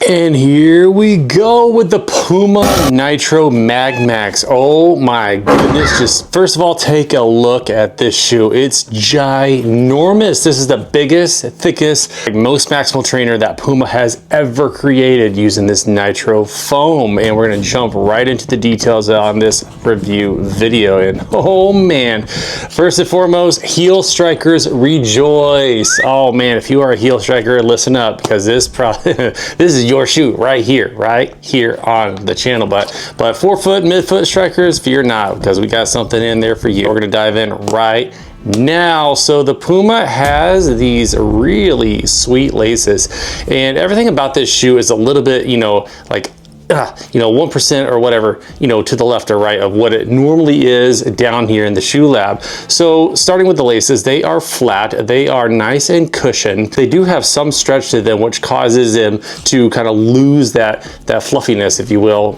And here we go with the Puma Nitro MagMax. Oh my goodness, just first of all, take a look at this shoe. It's ginormous. This is the biggest, thickest, most maximal trainer that Puma has ever created using this Nitro foam. And we're gonna jump right into the details on this review video. And oh man, first and foremost, heel strikers rejoice. Oh man, if you are a heel striker, listen up, because this is your shoe right here on the channel. But forefoot, midfoot strikers, fear not, because we got something in there for you. We're gonna dive in right now. So the Puma has these really sweet laces, and everything about this shoe is a little bit, like 1% or whatever, to the left or right of what it normally is down here in the shoe lab. So starting with the laces, they are flat, they are nice and cushioned. They do have some stretch to them, which causes them to kind of lose that fluffiness, if you will,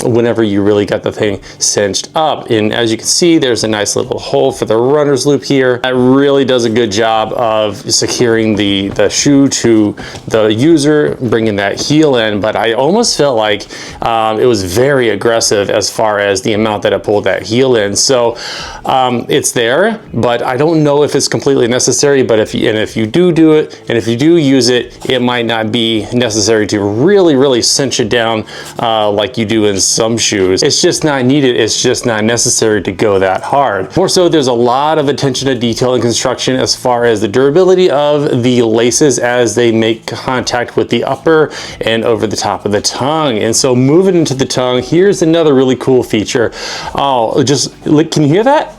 whenever you really got the thing cinched up. And as you can see, there's a nice little hole for the runner's loop here. That really does a good job of securing the shoe to the user, bringing that heel in. But I almost felt like it was very aggressive as far as the amount that it pulled that heel in. So it's there, but I don't know if it's completely necessary. But if you do it, and if you do use it, it might not be necessary to really cinch it down like you do in some shoes. It's just not needed. It's just not necessary to go that hard. More so, there's a lot of attention to detail and construction as far as the durability of the laces as they make contact with the upper and over the top of the tongue. And so moving into the tongue, here's another really cool feature. Oh, can you hear that?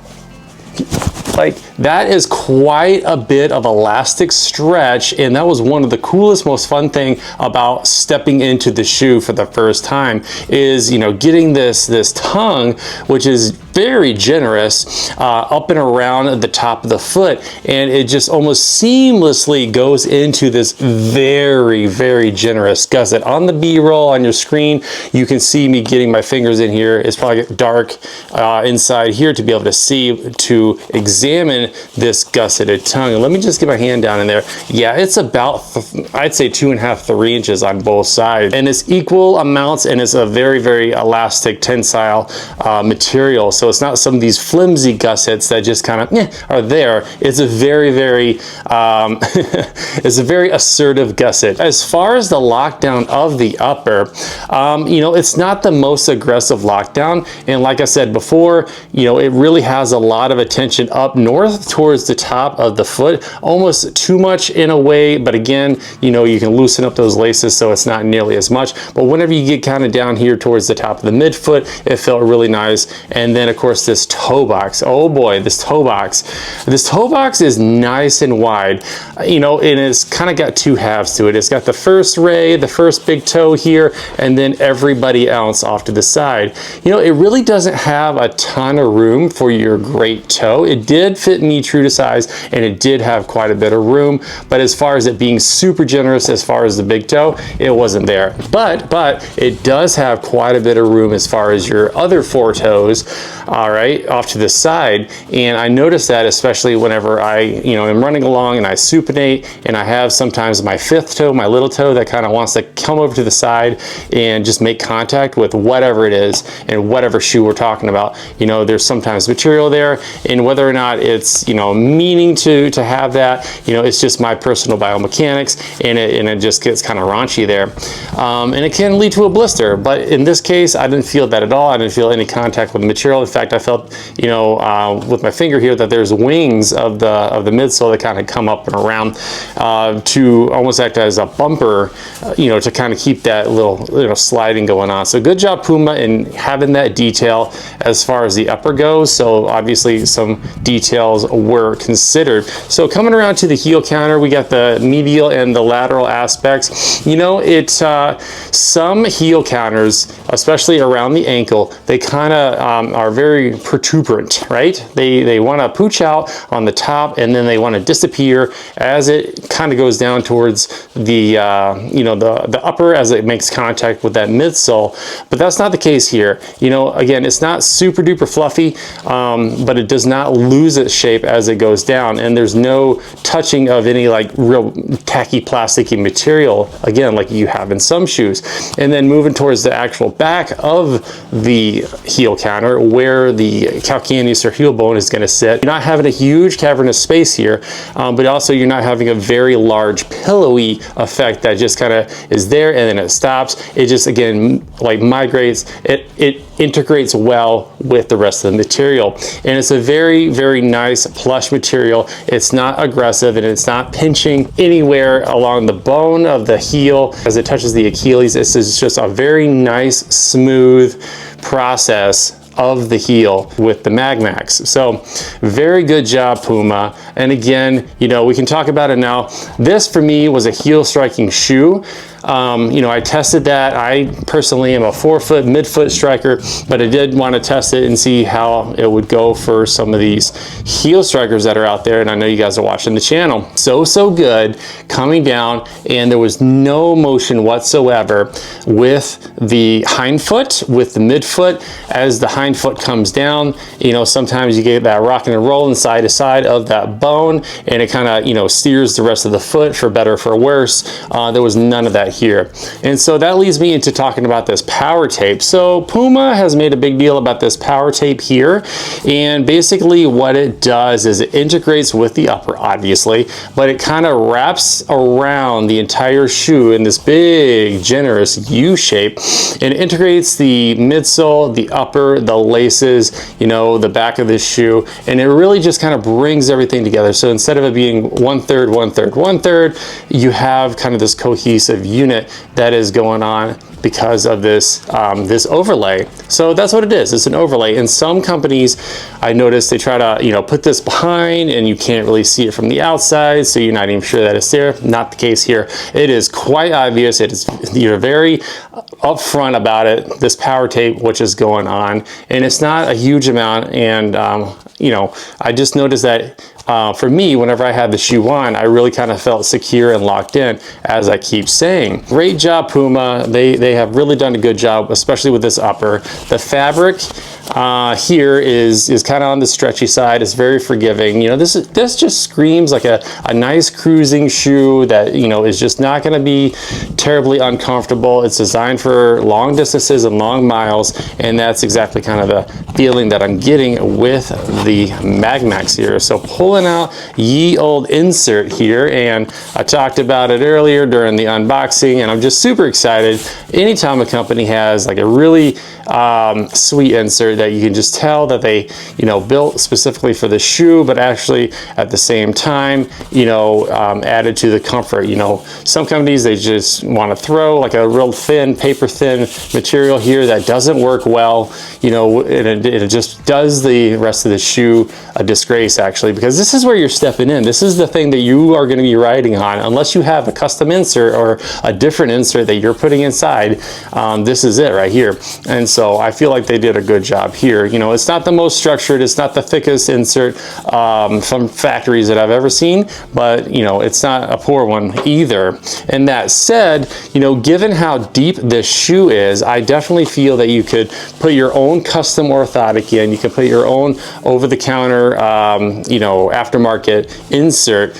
Like, that is quite a bit of elastic stretch, and that was one of the coolest, most fun thing about stepping into the shoe for the first time is, getting this tongue, which is very generous, up and around the top of the foot, and it just almost seamlessly goes into this very generous gusset. On the B-roll on your screen, you can see me getting my fingers in here. It's probably dark inside here to be able to see, to examine this gusseted tongue. And let me just get my hand down in there. Yeah, it's about, I'd say 2.5, 3 inches on both sides. And it's equal amounts, and it's a very elastic tensile material. So it's not some of these flimsy gussets that just kind of are there. It's a very it's a very assertive gusset. As far as the lockdown of the upper, it's not the most aggressive lockdown. And like I said before, it really has a lot of attention up north towards the top of the foot, almost too much in a way, but again, you can loosen up those laces so it's not nearly as much. But whenever you get kind of down here towards the top of the midfoot, it felt really nice. And then of course this toe box, oh boy, this toe box is nice and wide, and it's kind of got two halves to it. It's got the first ray, the first big toe here, and then everybody else off to the side. It really doesn't have a ton of room for your great toe. It did fit me true to size, and it did have quite a bit of room, but as far as it being super generous as far as the big toe, it wasn't there. But it does have quite a bit of room as far as your other four toes, all right, off to the side. And I noticed that especially whenever I am running along and I supinate, and I have sometimes my fifth toe, my little toe, that kind of wants to come over to the side and just make contact with whatever it is and whatever shoe we're talking about. There's sometimes material there, and whether or not it's meaning to have that, it's just my personal biomechanics, and it just gets kind of raunchy there, and it can lead to a blister. But in this case, I didn't feel that at all. I didn't feel any contact with the material. In fact, I felt with my finger here that there's wings of the midsole that kind of come up and around to almost act as a bumper, to kind of keep that little sliding going on. So good job, Puma, in having that detail as far as the upper goes. So obviously some details were considered. So coming around to the heel counter, we got the medial and the lateral aspects. Some heel counters, especially around the ankle, they kind of are very protuberant, right? They want to pooch out on the top, and then they want to disappear as it kind of goes down towards the the upper as it makes contact with that midsole. But that's not the case here. Again, it's not super duper fluffy, but it does not lose its shape shape as it goes down, and there's no touching of any like real tacky plasticky material, again, like you have in some shoes. And then moving towards the actual back of the heel counter where the calcaneus or heel bone is going to sit, you're not having a huge cavernous space here, but also you're not having a very large pillowy effect that just kind of is there and then it stops. It just, again, like migrates, it integrates well with the rest of the material. And it's a very, very nice plush material. It's not aggressive and it's not pinching anywhere along the bone of the heel as it touches the Achilles. This is just a very nice, smooth process of the heel with the MagMax. So very good job, Puma. And again, you know, we can talk about it now. This for me was a heel striking shoe. You know, I tested that. I personally am a 4-foot midfoot striker, but I did want to test it and see how it would go for some of these heel strikers that are out there. And I know you guys are watching the channel. So good coming down, and there was no motion whatsoever with the hind foot, with the midfoot. As the hind foot comes down, you know, sometimes you get that rocking and rolling side to side of that bone, and it kind of, you know, steers the rest of the foot for better or for worse. There was none of that here. And so that leads me into talking about this power tape. So Puma has made a big deal about this power tape here, and basically what it does is it integrates with the upper, obviously, but it kind of wraps around the entire shoe in this big generous U shape, and it integrates the midsole, the upper, the laces, you know, the back of this shoe, and it really just kind of brings everything together. So instead of it being 1/3, 1/3, 1/3, you have kind of this cohesive unit that is going on because of this this overlay. So that's what it is. It's an overlay. In some companies, I noticed they try to, you know, put this behind and you can't really see it from the outside, so you're not even sure that it's there. Not the case here. It is quite obvious. It is, you're very upfront about it, this power tape, which is going on, and it's not a huge amount. And you know, I just noticed that for me, whenever I had the shoe on, I really kind of felt secure and locked in, as I keep saying. Great job, Puma. They have really done a good job, especially with this upper. The fabric here is kind of on the stretchy side. It's very forgiving. You know, this just screams like a nice cruising shoe that, you know, is just not going to be terribly uncomfortable. It's designed for long distances and long miles, and that's exactly kind of the feeling that I'm getting with the MagMax here. So pulling out ye old insert here, and I talked about it earlier during the unboxing, and I'm just super excited anytime a company has like a really sweet insert that you can just tell that they, you know, built specifically for the shoe, but actually at the same time, you know, added to the comfort. You know, some companies, they just want to throw like a real thin, paper thin material here that doesn't work well, you know, and it just does the rest of the shoe a disgrace, actually, because this is where you're stepping in. This is the thing that you are going to be riding on. Unless you have a custom insert or a different insert that you're putting inside, this is it right here. And so I feel like they did a good job here. You know, it's not the most structured, it's not the thickest insert from factories that I've ever seen, but, you know, it's not a poor one either. And that said, you know, given how deep this shoe is, I definitely feel that you could put your own custom orthotic in. You could put your own over-the-counter, you know, aftermarket insert,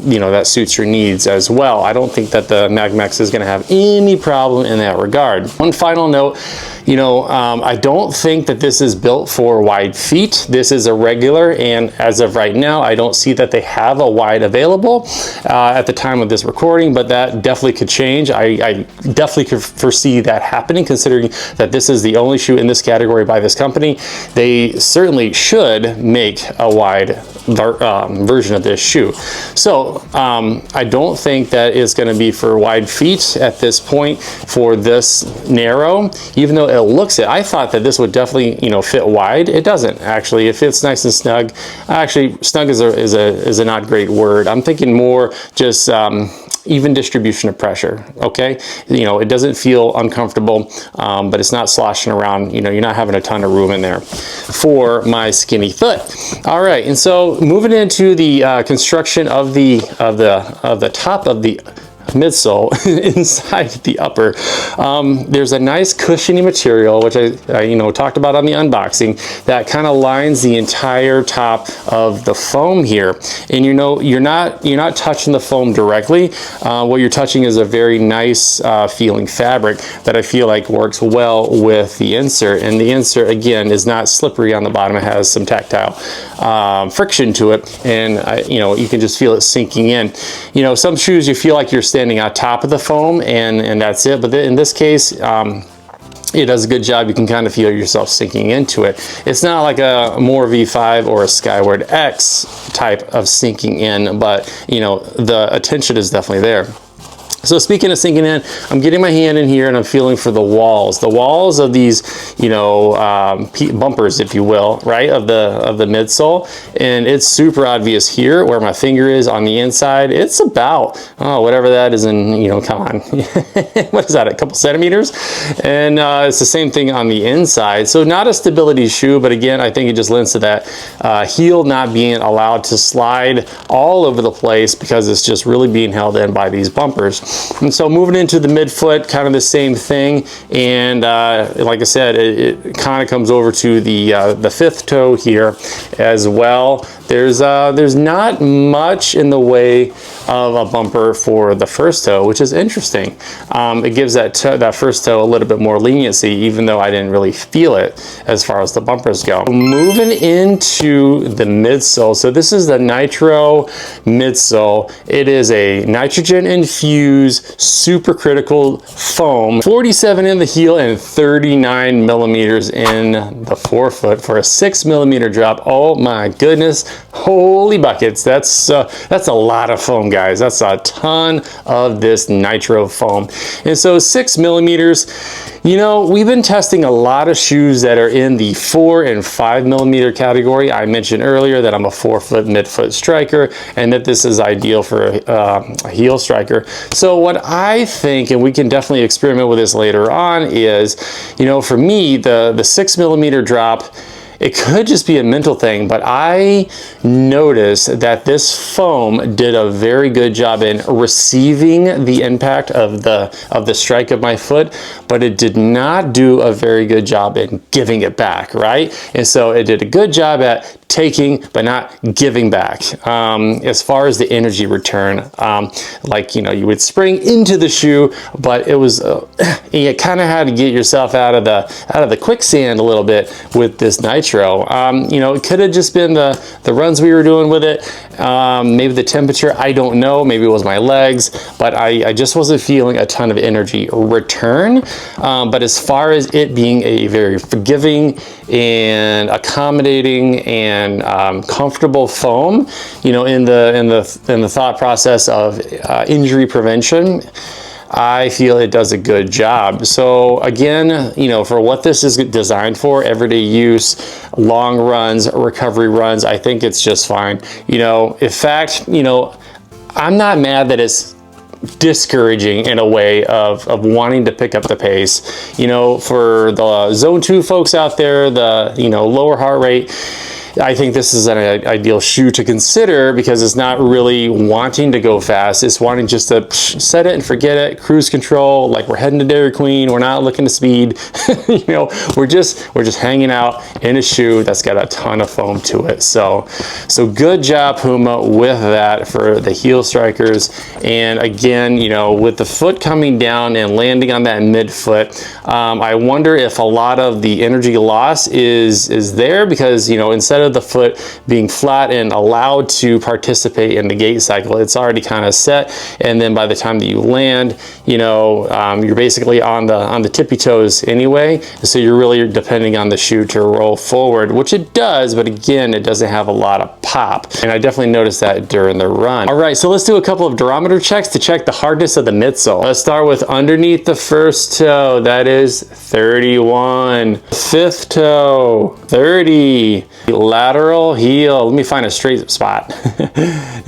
you know, that suits your needs as well. I don't think that the MagMax is going to have any problem in that regard. One final note, you know, I don't think that this is built for wide feet. This is a regular, and as of right now, I don't see that they have a wide available at the time of this recording, but that definitely could change. I definitely could foresee that happening, considering that this is the only shoe in this category by this company. They certainly should make a wide version of this shoe. So I don't think that it's going to be for wide feet at this point for this narrow, even though it looks it. I thought that this would definitely, you know, fit wide. It doesn't actually. It fits nice and snug. Actually, snug is a not great word. I'm thinking more just even distribution of pressure. Okay, you know, it doesn't feel uncomfortable, but it's not sloshing around. You know, you're not having a ton of room in there for my skinny foot. All right, and so moving into the construction of the top of the midsole inside the upper, there's a nice cushiony material, which I you know, talked about on the unboxing, that kind of lines the entire top of the foam here. And you know, you're not touching the foam directly. What you're touching is a very nice feeling fabric that I feel like works well with the insert. And the insert, again, is not slippery on the bottom. It has some tactile friction to it, and you know, you can just feel it sinking in. You know, some shoes you feel like you're standing on top of the foam, and that's it. But in this case, it does a good job. You can kind of feel yourself sinking into it. It's not like a More V5 or a Skyward X type of sinking in, but you know, the attention is definitely there. So speaking of sinking in, I'm getting my hand in here and I'm feeling for the walls of these, you know, bumpers, if you will, right, of the midsole. And it's super obvious here where my finger is on the inside. It's about, oh, whatever that is in, you know, come on, what is that, a couple centimeters? And it's the same thing on the inside. So not a stability shoe, but again, I think it just lends to that heel not being allowed to slide all over the place because it's just really being held in by these bumpers. And so moving into the midfoot, kind of the same thing. And like I said, it kind of comes over to the fifth toe here as well. There's not much in the way of a bumper for the first toe, which is interesting. It gives that first toe a little bit more leniency, even though I didn't really feel it as far as the bumpers go. Moving into the midsole. So this is the Nitro midsole. It is a nitrogen infused supercritical foam, 47 in the heel and 39 millimeters in the forefoot for a 6 millimeter drop. Oh my goodness, holy buckets. That's a lot of foam, guys. That's a ton of this nitro foam. And so 6 millimeters, you know, we've been testing a lot of shoes that are in the 4 and 5 millimeter category. I mentioned earlier that I'm a forefoot midfoot striker and that this is ideal for a heel striker. So what I think, and we can definitely experiment with this later on, is, you know, for me, the 6 millimeter drop, it could just be a mental thing, but I noticed that this foam did a very good job in receiving the impact of the strike of my foot, but it did not do a very good job in giving it back, right? And so it did a good job at taking but not giving back. As far as the energy return, like, you know, you would spring into the shoe, but it was you kind of had to get yourself out of the quicksand a little bit with this nitro. You know, it could have just been the runs we were doing with it, maybe the temperature, I don't know, maybe it was my legs, but I just wasn't feeling a ton of energy return. But as far as it being a very forgiving and accommodating and comfortable foam, you know, in the thought process of injury prevention, I feel it does a good job. So again, you know, for what this is designed for, everyday use, long runs, recovery runs, I think it's just fine. You know, in fact, you know, I'm not mad that it's discouraging in a way of wanting to pick up the pace. You know, for the zone 2 folks out there, the, you know, lower heart rate, I think this is an ideal shoe to consider because it's not really wanting to go fast. It's wanting just to set it and forget it, cruise control, like we're heading to Dairy Queen. We're not looking to speed. You know, we're just hanging out in a shoe that's got a ton of foam to it. So good job, Puma, with that for the heel strikers. And again, you know, with the foot coming down and landing on that midfoot, I wonder if a lot of the energy loss is there because, you know, instead of the foot being flat and allowed to participate in the gait cycle, it's already kind of set, and then by the time that you land, you know, you're basically on the tippy toes anyway, so you're really depending on the shoe to roll forward, which it does, but again, it doesn't have a lot of pop, and I definitely noticed that during the run. All right, so let's do a couple of durometer checks to check the hardness of the midsole. Let's start with underneath the first toe. That is 31. Fifth toe, 30. Lateral heel, let me find a straight spot,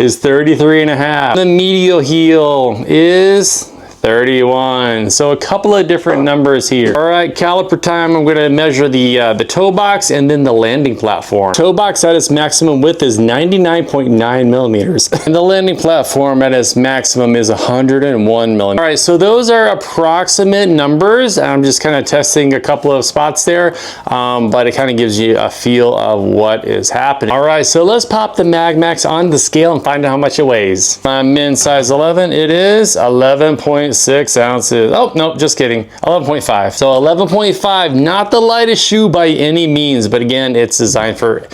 is 33 and a half. The medial heel is 31. So a couple of different numbers here. All right, caliper time. I'm going to measure the toe box and then the landing platform. Toe box at its maximum width is 99.9 millimeters. And the landing platform at its maximum is 101 millimeters. All right, so those are approximate numbers. I'm just kind of testing a couple of spots there, but it kind of gives you a feel of what is happening. All right, so let's pop the MagMax on the scale and find out how much it weighs. My men's size 11, it is 11.6 ounces. Oh, no, just kidding. 11.5. So 11.5, not the lightest shoe by any means, but again, it's designed for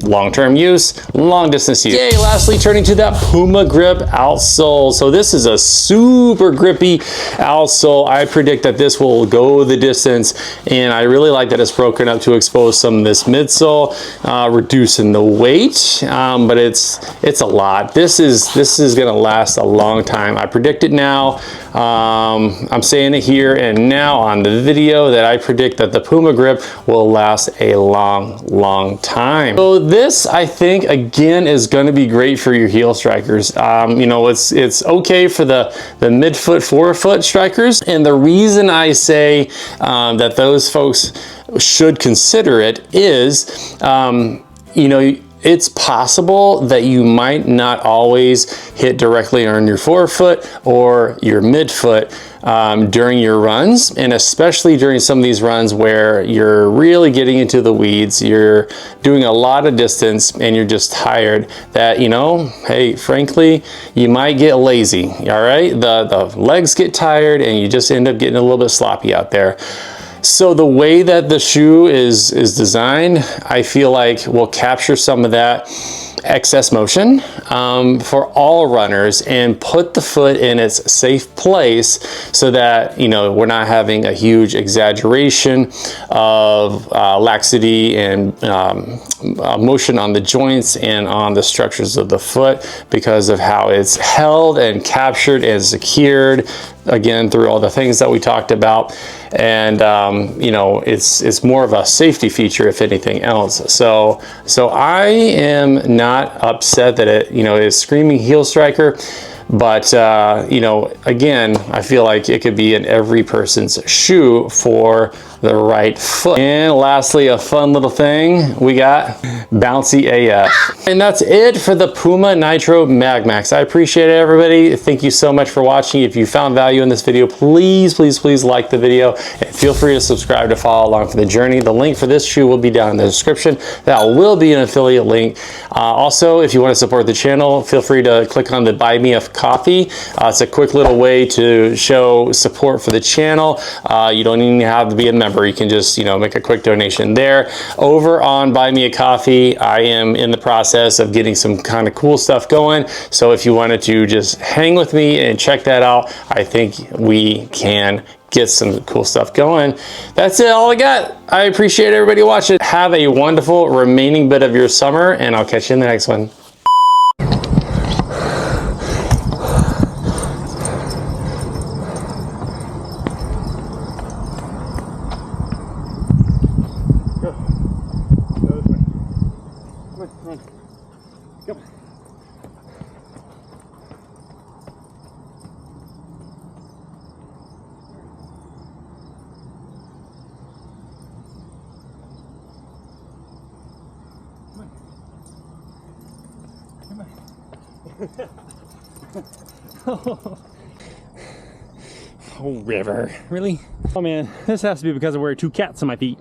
long-term use, long-distance use. Okay, lastly, turning to that Puma Grip outsole. So this is a super grippy outsole. I predict that this will go the distance, and I really like that it's broken up to expose some of this midsole, reducing the weight, but it's a lot. This is gonna last a long time. I predict it now. I'm saying it here and now on the video that I predict that the Puma Grip will last a long time. So this, I think, again, is going to be great for your heel strikers. You know, it's okay for the midfoot, forefoot strikers, and the reason I say that those folks should consider it is, you know, it's possible that you might not always hit directly on your forefoot or your midfoot during your runs, and especially during some of these runs where you're really getting into the weeds, you're doing a lot of distance and you're just tired, that, you know, hey, frankly, you might get lazy, all right? The legs get tired and you just end up getting a little bit sloppy out there. So the way that the shoe is designed, I feel like will capture some of that excess motion for all runners and put the foot in its safe place so that, you know, we're not having a huge exaggeration of laxity and motion on the joints and on the structures of the foot because of how it's held and captured and secured, again, through all the things that we talked about. And you know, it's more of a safety feature if anything else. So I am not upset that it, you know, is screaming heel striker, but you know, again, I feel like it could be in every person's shoe for the right foot. And lastly, a fun little thing, we got bouncy AF. And that's it for the Puma Nitro MagMax. I appreciate it, everybody. Thank you so much for watching. If you found value in this video, please like the video and feel free to subscribe to follow along for the journey. The link for this shoe will be down in the description. That will be an affiliate link. Also, if you want to support the channel, feel free to click on the Buy Me a Coffee. It's a quick little way to show support for the channel. You don't even have to be a member. You can just, you know, make a quick donation there. Over on Buy Me a Coffee, I am in the process of getting some kind of cool stuff going. So if you wanted to just hang with me and check that out, I think we can get some cool stuff going. That's it, all I got. I appreciate everybody watching. Have a wonderful remaining bit of your summer, and I'll catch you in the next one. Oh, river, really? Oh man, this has to be because I wear two cats on my feet.